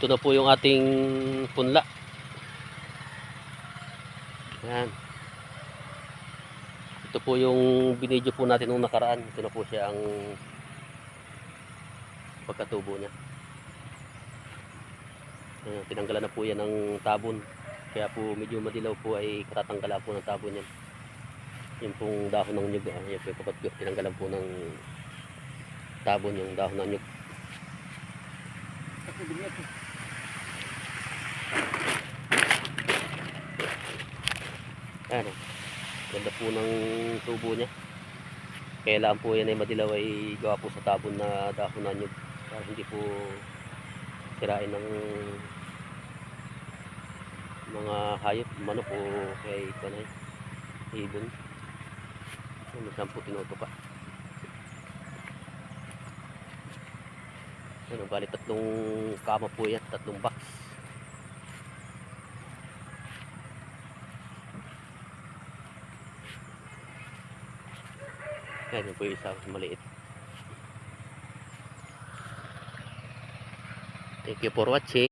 Ito na po yung ating punla. Yan. Ito po yung binidyo po natin nung nakaraan. Ito na po siya ang pagkatubo niya. Ayan, tinanggalan na po yan ng tabon. Kaya po medyo madilaw po ay katatanggalan po ng tabon yan. Yung pong dahon ng nyug. Yan po yung kapatyo. Tinanggalan po ng tabon yung dahon ng nyug. Ayan o. Ganda po ng tubo niya. Kailangan po yan ay madilaw ay gawa po sa tabon na dahon ng nyug. Para hindi po sirain ng mga hayop, manok o kay kanay ibon. Minsan po tinutupa. Ano, bali tatlong kama po yan, tatlong box. Yan po yung isa maliit. Thank you for watching.